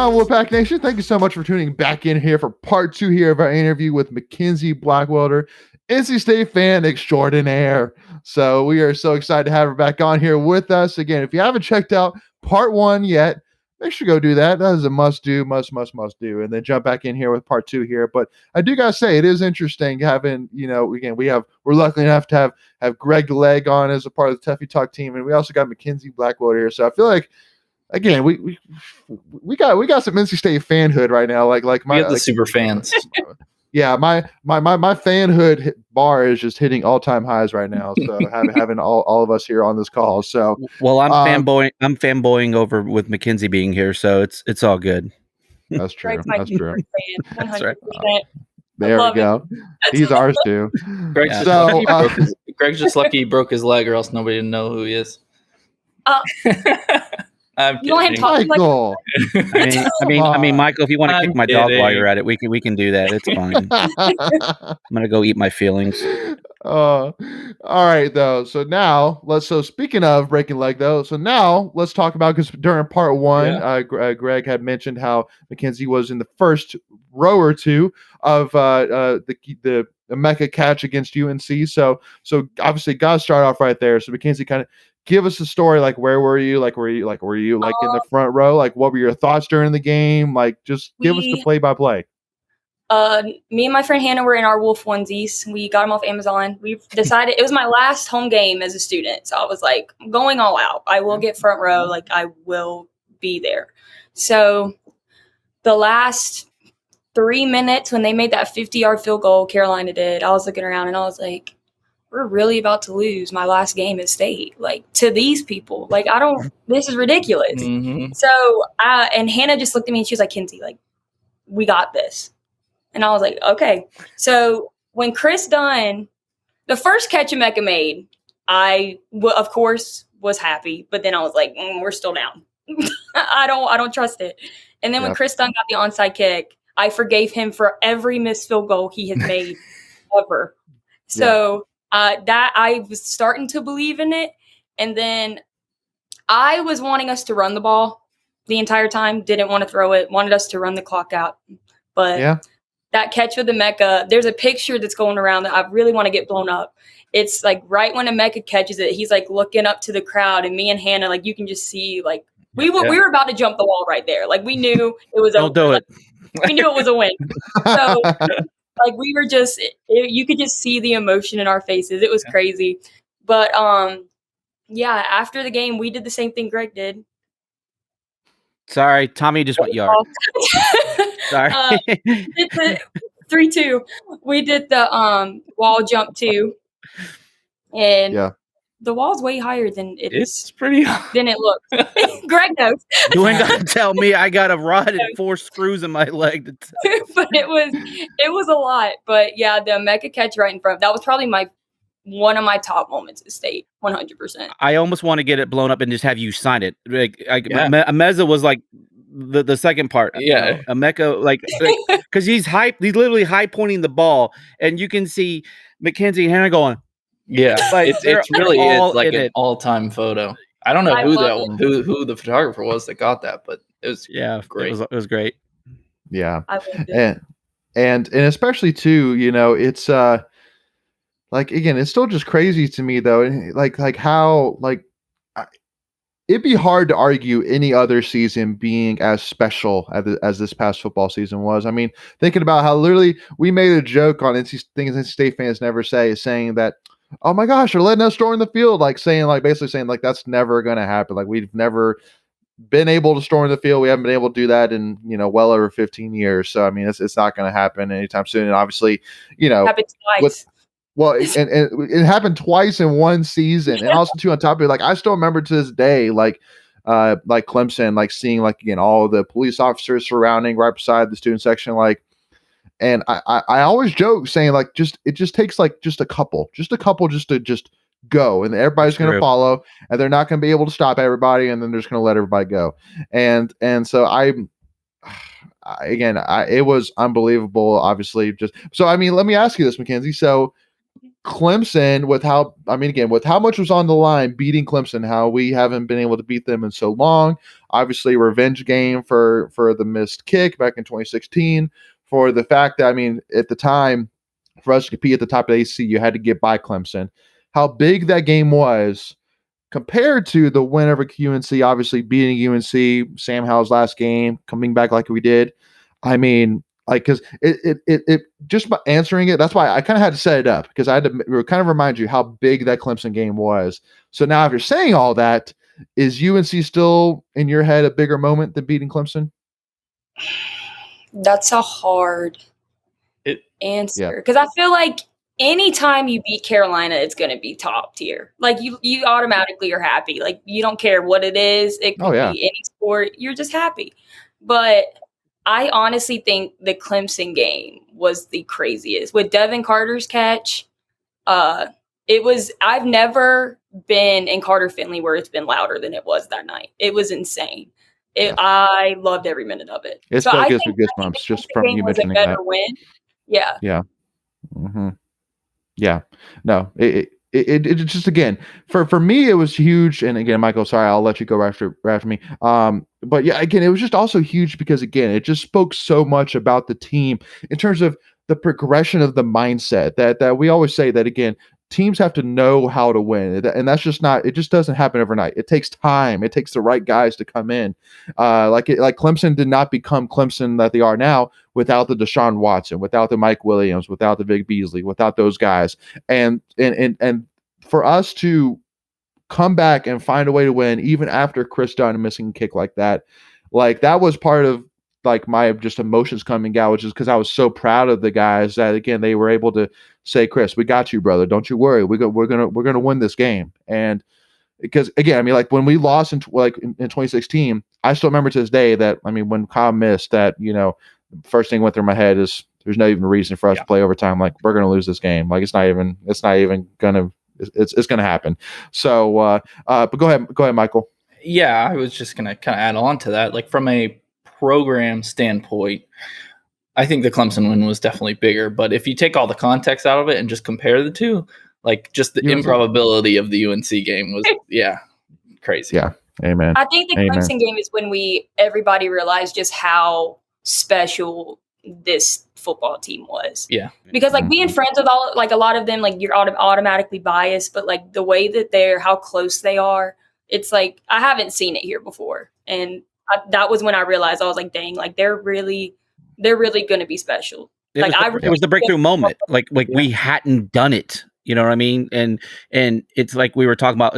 on, Wolfpack Nation? Thank you so much for tuning back in here for part 2 here of our interview with Kenzie Blackwelder, NC State fan extraordinaire. So we are so excited to have her back on here with us. Again, if you haven't checked out part 1 yet, make sure to go do that. That is a must do, must do. And then jump back in here with part 2 here. But I do gotta say, it is interesting having, again, we're lucky enough to have Greg Legg on as a part of the Tuffy Talk team, and we also got Kenzie Blackwelder here. So I feel like, again, we got some NC State fanhood right now. Like we have the super fans. Yeah, my fanhood bar is just hitting all-time highs right now. So having all of us here on this call. So well, I'm fanboying over with Mackenzie being here, so it's all good. That's true. That's true. That's right. There we go. He's ours too. Greg's just lucky he broke his leg, or else nobody would know who he is. I'm kidding. Michael. I mean, Michael, if you want to kick my dog while you're at it, we can do that. It's fine. I'm gonna go eat my feelings. All right, though. So now speaking of breaking leg, though, so now let's talk about, because during part 1, Greg had mentioned how Mackenzie was in the first row or two of the mecca catch against UNC. So obviously, got to start off right there. So Mackenzie, kind of give us a story. Like, where were you? Were you in the front row? Like, what were your thoughts during the game? Like, just give us the play-by-play. Me and my friend Hannah were in our Wolf onesies. We got them off Amazon. We've decided it was my last home game as a student. So I was like, I'm going all out. I will get front row. Like, I will be there. So the last 3 minutes when they made that 50-yard field goal, Carolina did, I was looking around and I was like, we're really about to lose my last game at state, like, to these people. Like, this is ridiculous. Mm-hmm. So, and Hannah just looked at me and she was like, Kenzie, like, we got this. And I was like, okay. So when Chris Dunn, the first catch Mecca made, I, of course, was happy. But then I was like, we're still down. I don't trust it. And then when Chris Dunn got the onside kick, I forgave him for every missed field goal he had made ever. So that I was starting to believe in it. And then I was wanting us to run the ball the entire time. Didn't want to throw it. Wanted us to run the clock out. But that catch with the Mecca, there's a picture that's going around that I really want to get blown up. It's like right when a Mecca catches it, he's like looking up to the crowd, and me and Hannah, like, you can just see, like, we were about to jump the wall right there. Like, we knew it was Don't do it. We knew it was a win. So like, we were just, you could just see the emotion in our faces. It was crazy. But after the game, we did the same thing Greg did. Sorry, Tommy just went yard. Sorry. 3-2. We did the wall jump too. And the wall's way higher than it's pretty high. Than it looks. Greg knows. You ain't got to tell me. I got a rod and 4 screws in my leg. But it was a lot. But yeah, the Mecca catch right in front. That was probably one of my top moments at state, 100%. I almost want to get it blown up and just have you sign it. Meza was like the second part. Yeah. A Mecca, like, because he's literally high pointing the ball, and you can see Mackenzie and Hannah going. Yeah, like, it's really is like an all-time photo. I don't know who the photographer was that got that, but it was great. It was great. Yeah, and especially too, it's like, again, it's still just crazy to me though, like how, like, it'd be hard to argue any other season being as special as this past football season was. I mean, thinking about how literally we made a joke on things NC State fans never say, saying that, oh my gosh, they're letting us storm the field, basically saying that's never going to happen. Like, we've never been able to storm the field. We haven't been able to do that in, well over 15 years. So, I mean, it's not going to happen anytime soon. And obviously, happened twice. And it happened twice in one season. And also too, on top of it, like, I still remember to this day, like Clemson, like, seeing, like, again, all the police officers surrounding right beside the student section, like. And I always joke saying, like, it just takes like just a couple just to go, and everybody's going to follow, and they're not going to be able to stop everybody, and then they're just going to let everybody go. And so it was unbelievable, obviously. So, I mean, let me ask you this, Mackenzie. So Clemson, with how much was on the line, beating Clemson, how we haven't been able to beat them in so long. Obviously, revenge game for the missed kick back in 2016. For the fact that, at the time, for us to compete at the top of the AC, you had to get by Clemson. How big that game was compared to the win over UNC, obviously beating UNC, Sam Howell's last game, coming back like we did. Because it just by answering it, that's why I kind of had to set it up, because I had to kind of remind you how big that Clemson game was. So now, if you're saying all that, is UNC still in your head a bigger moment than beating Clemson? That's a hard answer, because I feel like anytime you beat Carolina, it's going to be top tier. Like you automatically are happy. Like you don't care what it is. It could be any sport. You're just happy. But I honestly think the Clemson game was the craziest. With Devin Carter's catch, I've never been in Carter Finley where it's been louder than it was that night. It was insane. I loved every minute of it. It still gives me goosebumps just from you mentioning that. Win. Yeah. Yeah. Mm-hmm. Yeah. No, it just, again, for me, it was huge. And again, Michael, sorry, I'll let you go after me. But yeah, again, it was just also huge because, again, it just spoke so much about the team in terms of the progression of the mindset that we always say that, again, teams have to know how to win. And that's just not, it just doesn't happen overnight. It takes time. It takes the right guys to come in. Like Clemson did not become Clemson that they are now without the Deshaun Watson, without the Mike Williams, without the Vic Beasley, without those guys. And for us to come back and find a way to win, even after Chris Dunn missing a kick like that was part of my just emotions coming out, which is because I was so proud of the guys that, again, they were able to say, Chris, we got you, brother. Don't you worry. We're gonna win this game. And because, again, when we lost in 2016, I still remember to this day that, when Kyle missed that, first thing went through my head is there's no even reason for us to play overtime. We're gonna lose this game. It's not even gonna happen. So, but go ahead, Michael. Yeah, I was just gonna kind of add on to that. From a program standpoint, I think the Clemson win was definitely bigger. But if you take all the context out of it and just compare the two, just the improbability of the UNC game was, crazy. Yeah, amen. I think the Clemson game is when everybody realized just how special this football team was. Yeah, because being friends with a lot of them, you're automatically biased, but the way that how close they are, it's I haven't seen it here before, and that was when I realized, I was like, dang, they're really going to be be it was the breakthrough moment. We hadn't done it. You know what I mean? And it's we were talking about,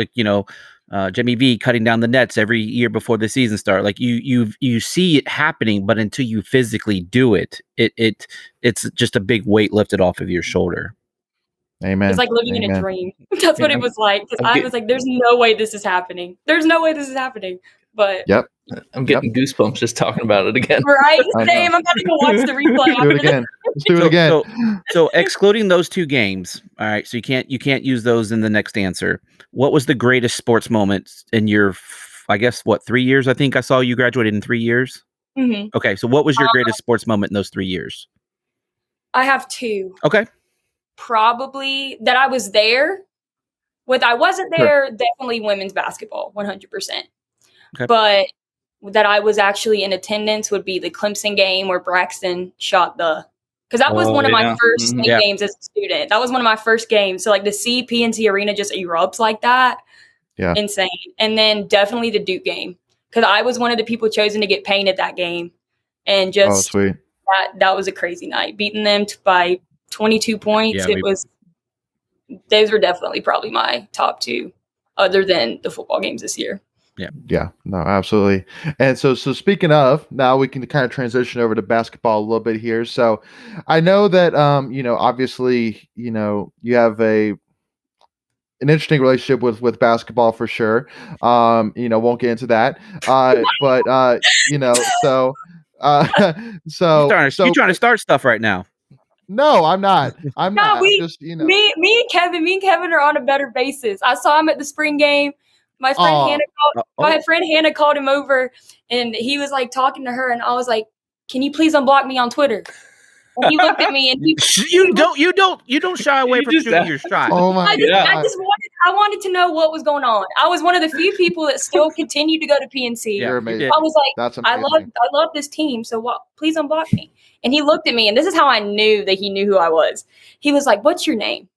Jimmy V cutting down the nets every year before the season started. You see it happening, but until you physically do it, it's just a big weight lifted off of your shoulder. Amen. It's like living in a dream. That's what it was like. Because I was like, there's no way this is happening. There's no way this is happening. But yep. I'm getting goosebumps just talking about it again. Right? Same. I'm going to go watch the replay. Do it again. Let's do it again. So excluding those two games, all right, so you can't use those in the next answer. What was the greatest sports moment in your, 3 years? I think I saw you graduated in 3 years. Mm-hmm. Okay, so what was your greatest sports moment in those 3 years? I have two. Okay. Probably that I was there. I wasn't there, definitely women's basketball, 100%. Okay. But that I was actually in attendance would be the Clemson game where Braxton shot because that was one of my first games as a student. That was one of my first games. So to see PNC Arena just erupts like that, insane. And then definitely the Duke game, because I was one of the people chosen to get painted that game, and just sweet. That was a crazy night, beating them by 22 points. Those were definitely probably my top two, other than the football games this year. Yeah, no, absolutely. And so speaking of, now we can kind of transition over to basketball a little bit here. So I know that, obviously, you have an interesting relationship with basketball for sure. Won't get into that. You're trying to start stuff right now. No, I'm not. I'm not. Me and Kevin are on a better basis. I saw him at the spring game. My friend Hannah called him over, and he was talking to her, and I was like, "Can you please unblock me on Twitter?" And he looked at me and you don't shy away from shooting your shot. Oh my God. I wanted to know what was going on. I was one of the few people that still continued to go to PNC. You're amazing. I was like, That's amazing. I love this team, so please unblock me. And he looked at me, and this is how I knew that he knew who I was. He was like, "What's your name?"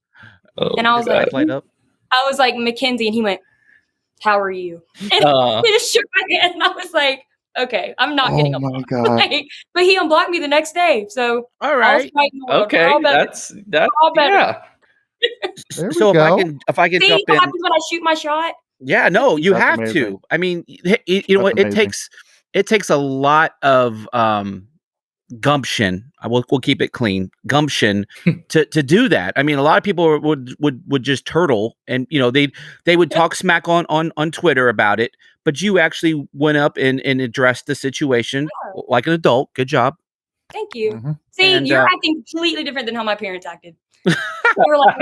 And I was like, Mackenzie, and he went, "How are you?" And he just shook my hand, and I was like, "Okay, I'm not getting unblocked." Oh my God. But he unblocked me the next day, so all right, okay, that's all better. Yeah. There we so go. if I can See jump what in, happens when I shoot my shot? yeah, no, you That's have amazing. to. I mean, you know what? That's It takes a lot of gumption. We'll keep it clean. Gumption to do that. I mean, a lot of people would just turtle, and they would talk smack on Twitter about it. But you actually went up and addressed the situation like an adult. Good job. Thank you. Mm-hmm. See, And, you're acting completely different than how my parents acted. They were like,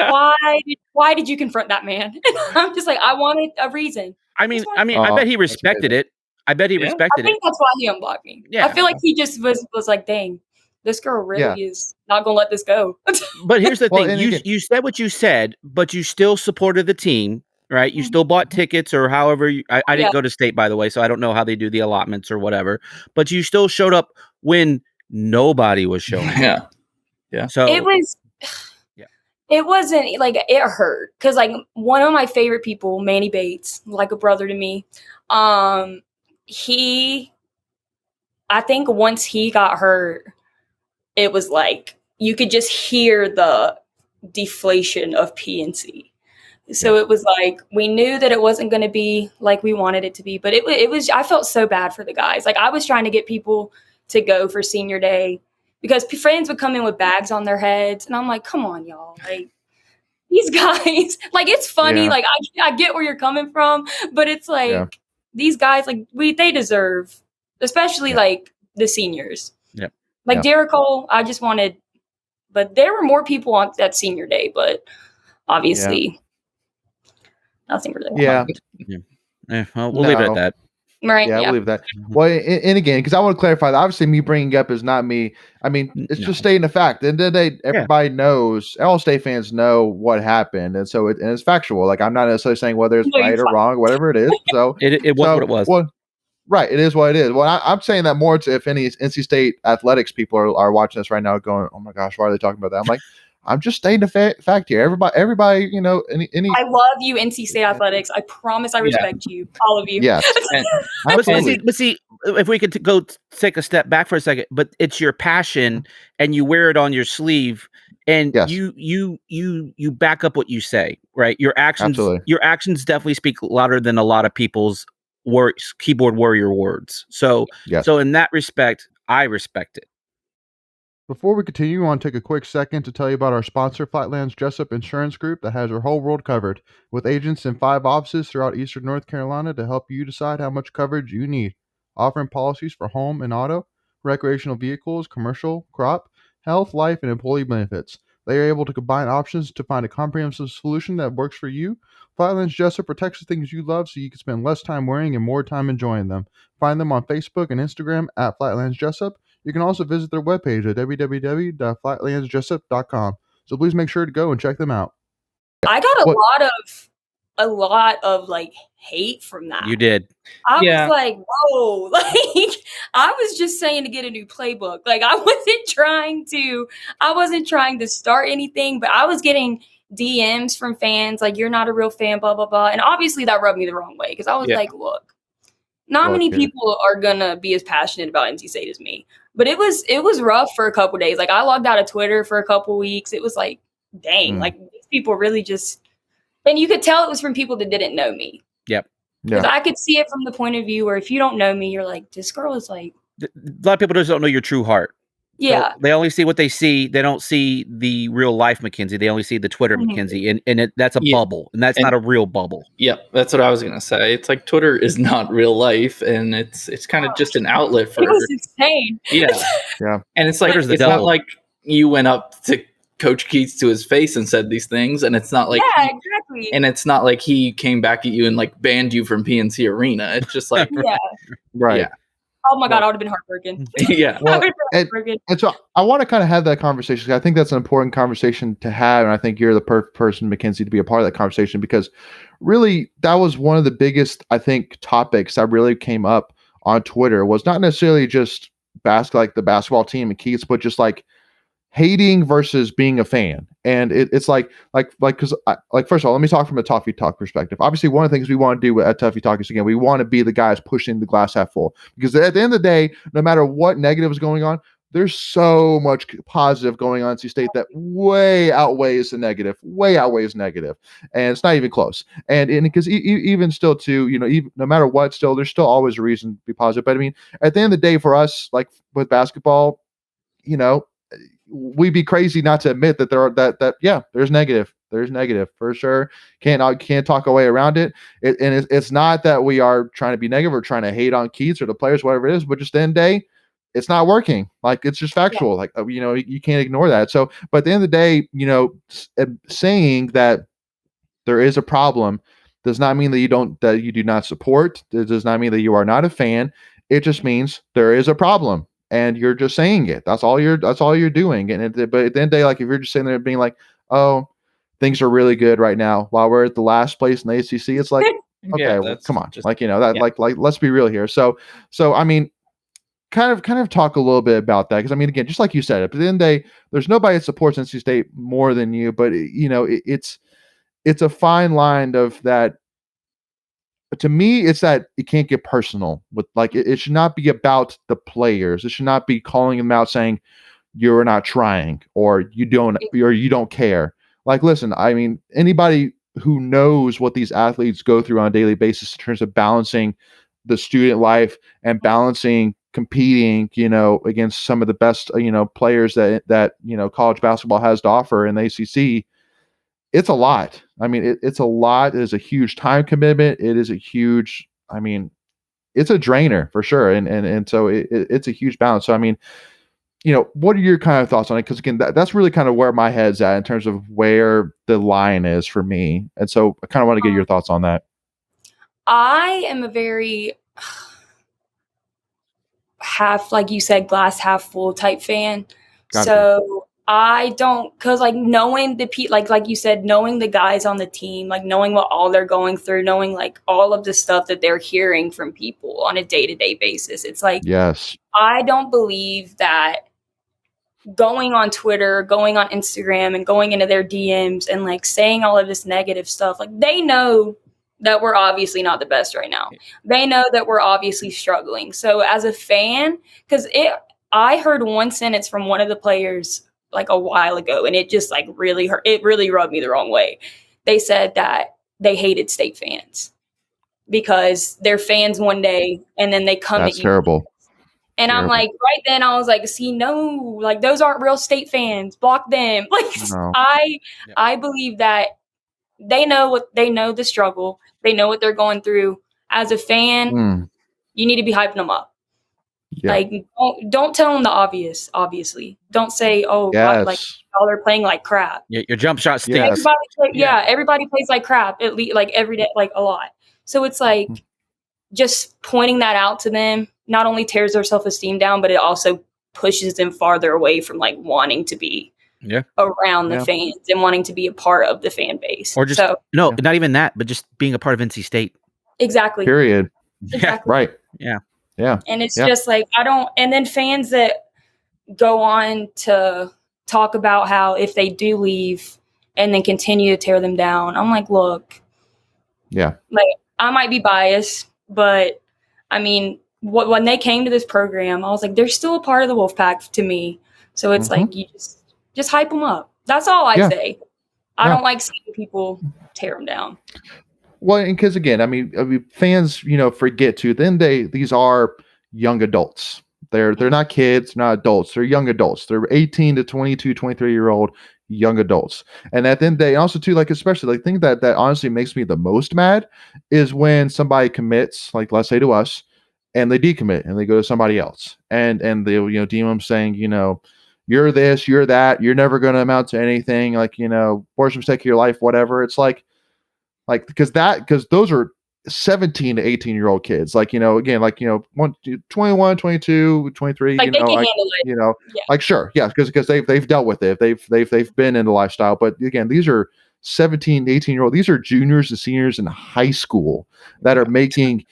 why did you confront that man? And I'm just like, I wanted a reason. I bet he respected it. I bet he respected I think that's why he unblocked me. Yeah. I feel like he just was like, dang, this girl really is not gonna let this go. But here's the thing: and you said what you said, but you still supported the team, right? You still bought tickets or however. I didn't go to state, by the way, so I don't know how they do the allotments or whatever. But you still showed up when nobody was showing up. Yeah. So it was. It wasn't like it hurt because like one of my favorite people, Manny Bates, like a brother to me. I think once he got hurt, it was like you could just hear the deflation of PNC. So it was like we knew that it wasn't going to be like we wanted it to be, but it was. I felt so bad for the guys. Like I was trying to get people to go for senior day. Because friends would come in with bags on their heads, and I'm like, "Come on, y'all! Like these guys, like it's funny. Yeah. Like I get where you're coming from, but it's like these guys, like they deserve, especially like the seniors. Yeah, like Derek Cole. I just wanted, but there were more people on that senior day, but obviously nothing really happened. Well, we'll leave it at that. Right. Yeah, I believe that. Well, and again, because I want to clarify that obviously me bringing up is not me. I mean, it's just stating a fact. And then everybody knows, all state fans know what happened. And so it's factual. Like I'm not necessarily saying whether it's right or wrong, whatever it is. So it was what it was. Well, right. It is what it is. Well, I'm saying that more to if any NC State athletics people are watching this right now going, oh my gosh, why are they talking about that? I'm like, I'm just stating a fact here. Everybody, any. I love you, NC State athletics. I promise I respect you, all of you. Yes. But see, if we could go take a step back for a second, but it's your passion, and you wear it on your sleeve, and you back up what you say, right? Your actions definitely speak louder than a lot of people's keyboard warrior words. So in that respect, I respect it. Before we continue, I want to take a quick second to tell you about our sponsor, Flatlands Jessup Insurance Group, that has your whole world covered, with agents in 5 offices throughout Eastern North Carolina to help you decide how much coverage you need, offering policies for home and auto, recreational vehicles, commercial, crop, health, life, and employee benefits. They are able to combine options to find a comprehensive solution that works for you. Flatlands Jessup protects the things you love so you can spend less time worrying and more time enjoying them. Find them on Facebook and Instagram at Flatlands Jessup. You can also visit their webpage at www.flatlandsjessup.com. So please make sure to go and check them out. I got a lot of like hate from that. You did. I was like, whoa, like I was just saying to get a new playbook. Like I wasn't trying to start anything, but I was getting DMs from fans like, you're not a real fan, blah, blah, blah. And obviously that rubbed me the wrong way because I was like, look, not many people are going to be as passionate about NC State as me. But it was rough for a couple days. Like I logged out of Twitter for a couple weeks. It was like, dang, like these people really just, and you could tell it was from people that didn't know me. Yep. Because I could see it from the point of view where if you don't know me, you're like, this girl is like. A lot of people just don't know your true heart. Yeah. So they only see what they see. They don't see the real life Mackenzie. They only see the Twitter Mackenzie. And that's a bubble. And that's not a real bubble. Yeah, that's what I was going to say. It's like Twitter is not real life. And it's kind of just an outlet for. It was insane. Yeah. Yeah. And it's like, it's not like you went up to Coach Keats to his face and said these things. And it's not like. Yeah, exactly. And it's not like he came back at you and like banned you from PNC Arena. It's just like. Right. Yeah. Oh my God, I would have been heartbroken. Yeah. Well, I would've been heartbroken. and so I want to kind of have that conversation. I think that's an important conversation to have, and I think you're the perfect person, Mackenzie, to be a part of that conversation, because really that was one of the biggest, I think, topics that really came up on Twitter. Was not necessarily just like the basketball team and Keats, but just like hating versus being a fan. And it's because first of all, let me talk from a Tuffy Talk perspective. Obviously, one of the things we want to do at Tuffy Talk is, again, we want to be the guys pushing the glass half full, because at the end of the day, no matter what negative is going on, there's so much positive going on in NC State that way outweighs negative, and it's not even close. And because even still too, even no matter what, still there's still always a reason to be positive. But I mean, at the end of the day, for us, like with basketball, we'd be crazy not to admit that there's negative for sure. Can't talk our way around it. It's not that we are trying to be negative or trying to hate on Keats or the players, whatever it is, but just the end of the day, it's not working. Like, it's just factual. Yeah. Like, you can't ignore that. So, but at the end of the day, saying that there is a problem does not mean that you do not support. It does not mean that you are not a fan. It just means there is a problem, and you're just saying it. That's all you're doing. But at the end of the day, like, if you're just sitting there being like, oh, things are really good right now while we're at the last place in the ACC, it's like, okay, yeah, well, come on, like let's be real here. So I mean, kind of talk a little bit about that, because I mean, again, just like you said, at the end of the day, there's nobody that supports NC State more than you, but it's a fine line of that. To me, it's that it can't get personal with, like, it should not be about the players. It should not be calling them out saying you're not trying or you don't care. Like, listen, I mean, anybody who knows what these athletes go through on a daily basis in terms of balancing the student life and balancing competing, against some of the best, players that college basketball has to offer in the ACC. It's a lot. I mean, it's a lot. It is a huge time commitment. It is a huge, I mean, it's a drainer for sure. And so it's a huge balance. So, I mean, what are your kind of thoughts on it? Because again, that's really kind of where my head's at in terms of where the line is for me. And so I kind of want to get your thoughts on that. I am a very half, like you said, glass half full type fan. So I don't, because like knowing like you said, knowing the guys on the team, like knowing what all they're going through, knowing like all of the stuff that they're hearing from people on a day-to-day basis, it's like, yes, I don't believe that going on Twitter, going on Instagram, and going into their DMs and like saying all of this negative stuff, like they know that we're obviously not the best right now. They know that we're obviously struggling. So as a fan, because I heard one sentence from one of the players like a while ago, and it just like really hurt. It really rubbed me the wrong way. They said that they hated State fans because they're fans one day and then they come That's at you. Terrible. And terrible. I'm like, right then I was like, see, no, like those aren't real State fans. Block them. Like No. I believe that they know the struggle. They know what they're going through. As a fan, you need to be hyping them up. Yeah. Like, don't tell them the obvious, obviously. Don't say, oh, yes. God, like, oh, they're playing like crap. Yeah, your jump shot stinks. Everybody plays like crap, at least, like, every day, like, a lot. So it's like, just pointing that out to them not only tears their self-esteem down, but it also pushes them farther away from, like, wanting to be around the fans and wanting to be a part of the fan base. Or just, not even that, but just being a part of NC State. Exactly. Period. Exactly. Right. Yeah. Yeah. And it's just like, and then fans that go on to talk about how if they do leave and then continue to tear them down, I'm like, look, like I might be biased, but I mean, when they came to this program, I was like, they're still a part of the Wolfpack to me. So it's like, you just hype them up. That's all I say. I don't like seeing people tear them down. Well, and because again, I mean, fans, forget to. Then these are young adults. They're not kids, not adults. They're young adults. They're 18 to 22, 23-year-old young adults. And at the end of the day, also too, like especially like thing that honestly makes me the most mad is when somebody commits, like let's say to us, and they decommit and they go to somebody else, and they deem them saying, you're this, you're that, you're never going to amount to anything. Like worst mistake of your life, whatever. It's like because those are 17 to 18-year-old kids, like, again, like, 21, 22, 23, Like they can handle it. Yeah. Like, sure. Yeah. Because they've dealt with it. They've been in the lifestyle. But again, these are 17, 18-year-old. These are juniors and seniors in high school that are making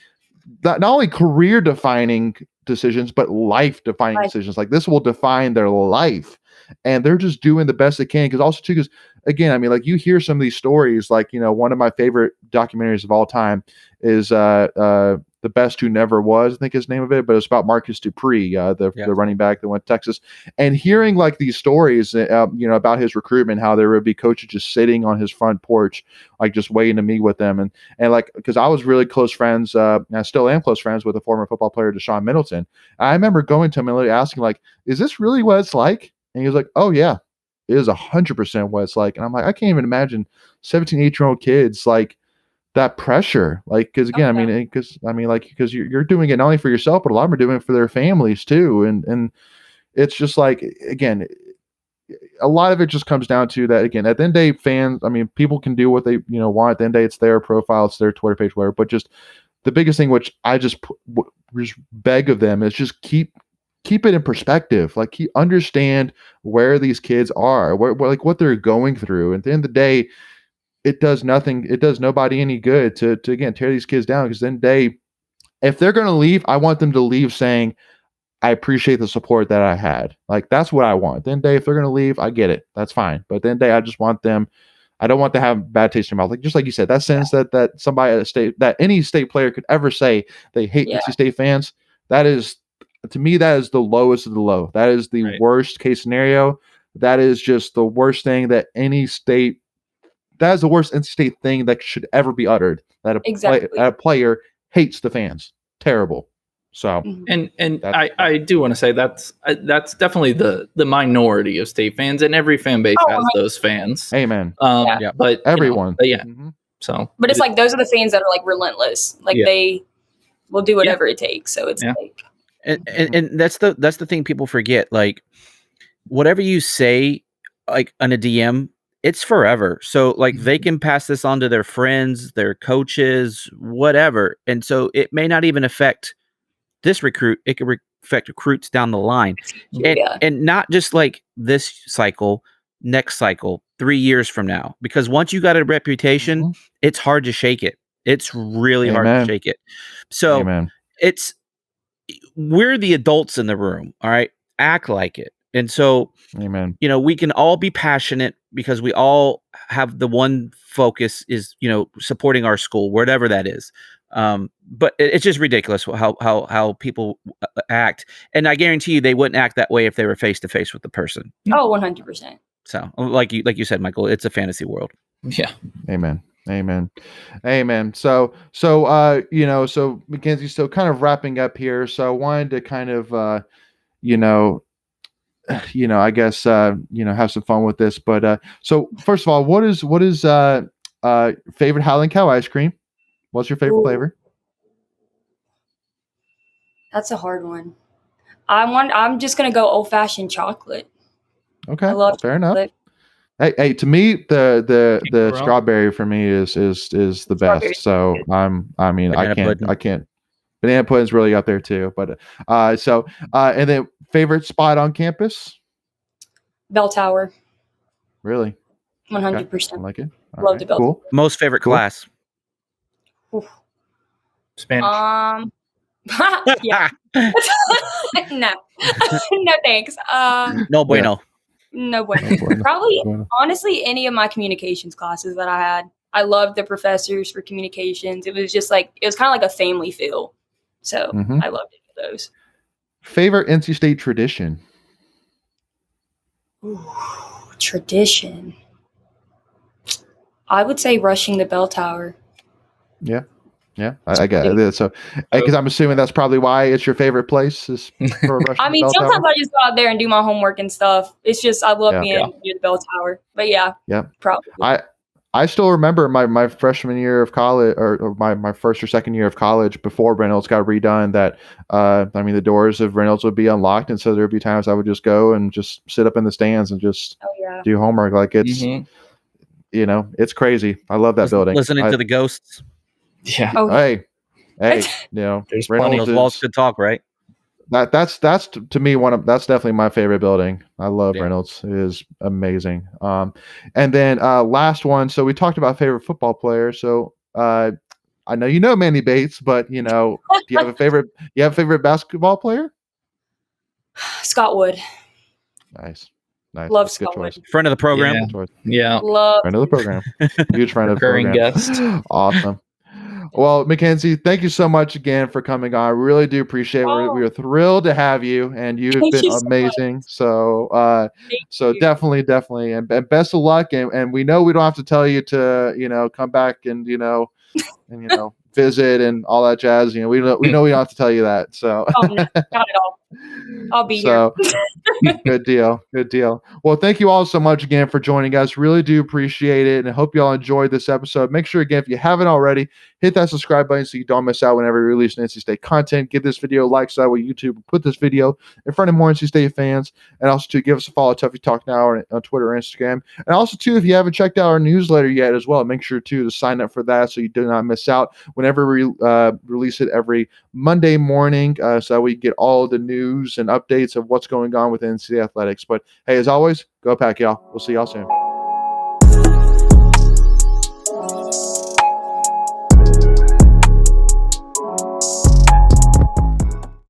not only career defining decisions, but life defining decisions. Like, this will define their life. And they're just doing the best they can. Because again, I mean, like, you hear some of these stories, like, one of my favorite documentaries of all time is The Best Who Never Was, I think is the name of it, but it's about Marcus Dupree, the running back that went to Texas. And hearing like these stories, about his recruitment, how there would be coaches just sitting on his front porch, like just waiting to meet with them. And like, because I was really close friends, and I still am close friends with a former football player, Deshaun Middleton. I remember going to him and asking, like, is this really what it's like? And he was like, oh yeah, it is 100% what it's like. And I'm like, I can't even imagine 17, 18-year-old kids, like, that pressure, like, because again, because you're doing it not only for yourself, but a lot of them are doing it for their families too. And it's just like, again, a lot of it just comes down to that. Again, at the end of the day, fans, I mean, people can do what they want. At the end of the day, it's their profile, it's their Twitter page, whatever. But just the biggest thing, which I just beg of them, is just keep it in perspective. Like, understand where these kids are, like what they're going through. And at the end of the day, it does nobody any good to again tear these kids down, because then if they're going to leave, I want them to leave saying, I appreciate the support that I had. Like, that's what I want. Then if they're going to leave, I get it. That's fine. But then I just want them, I don't want to have bad taste in their mouth. Like, just like you said, that sense that somebody at a state, that any state player could ever say they hate NC State fans, that is, to me, that is the lowest of the low. That is the worst case scenario. That is just the worst thing that any state, that is the worst NC State thing that should ever be uttered. That a player hates the fans. Terrible. So, and I do want to say that's definitely the minority of State fans, and every fan base has those fans. Amen. But everyone. So, but it's like those are the fans that are like relentless. Like they will do whatever it takes. So it's like, and that's the thing people forget. Like, whatever you say, like on a DM, it's forever. So like they can pass this on to their friends, their coaches, whatever. And so it may not even affect this recruit. It could affect recruits down the line. And not just like this cycle, next cycle, 3 years from now. Because once you got a reputation, it's hard to shake it. It's really hard to shake it. So we're the adults in the room. All right. Act like it. And so, we can all be passionate because we all have the one focus is, supporting our school, whatever that is. But it's just ridiculous how people act. And I guarantee you they wouldn't act that way if they were face to face with the person. Oh, 100%. So like you said, Michael, it's a fantasy world. Yeah. Amen. So Mackenzie, so kind of wrapping up here. So I wanted to kind of, I guess, have some fun with this. But so first of all, what is favorite Howling Cow ice cream? What's your favorite flavor? That's a hard one. I'm just gonna go old fashioned chocolate. Okay, fair enough. Hey, to me, the strawberry for me is the best. So I can't. Banana pudding's really up there too. But and then favorite spot on campus? Bell Tower. Really? 100%. I like it. Love the Bell Tower. Most favorite class? Spanish. Yeah. No. No thanks. No bueno. No bueno. Probably, honestly, any of my communications classes that I had. I loved the professors for communications. It was just like, it was kind of like a family feel. So I loved those. Favorite NC State tradition? Ooh, tradition. I would say rushing the bell tower. Yeah. I get it. So, because I'm assuming that's probably why it's your favorite place. Is for I mean, sometimes I just go out there and do my homework and stuff. It's just I love being near the bell tower. But probably. I still remember my freshman year of college, or my first or second year of college before Reynolds got redone. That the doors of Reynolds would be unlocked, and so there'd be times I would just go and just sit up in the stands and just do homework. Like it's it's crazy. I love that building. Listening to the ghosts. Yeah. Oh, Hey, you know, There's plenty. Those Reynolds walls is, could talk, right? that's to me that's definitely my favorite building. I love Yeah. Reynolds. It is amazing. And then last one. So we talked about favorite football player. So I know you know Manny Bates, but you know, do you have a favorite? You have a favorite basketball player? Scott Wood. Nice. Love That's a good Scott Wood. choice. Friend of the program. Yeah. Good choice. Yeah. Love. Friend of the program. Huge friend of the Recurring program. guest. Awesome. Well, Mackenzie, thank you so much again for coming on. I really do appreciate it. Oh. We are thrilled to have you, and you've Thank been you so amazing. So, you. definitely, and best of luck. And we know we don't have to tell you to, you know, come back and visit and all that jazz. You know, we know we don't have to tell you that. So, Oh, no, not at all. I'll be so here. good deal. Well, thank you all so much again for joining us. Really do appreciate it, and I hope you all enjoyed this episode. Make sure again, if you haven't already, hit that subscribe button so you don't miss out whenever we release NC State content. Give this video a like so that way YouTube will put this video in front of more NC State fans. And also to give us a follow, Tuffy Talk Now on Twitter or Instagram. And also too, if you haven't checked out our newsletter yet as well, make sure to sign up for that so you do not miss out whenever we release it every Monday morning, so that we get all the news and updates of what's going on with NC Athletics. But hey, as always, go Pack, y'all. We'll see y'all soon.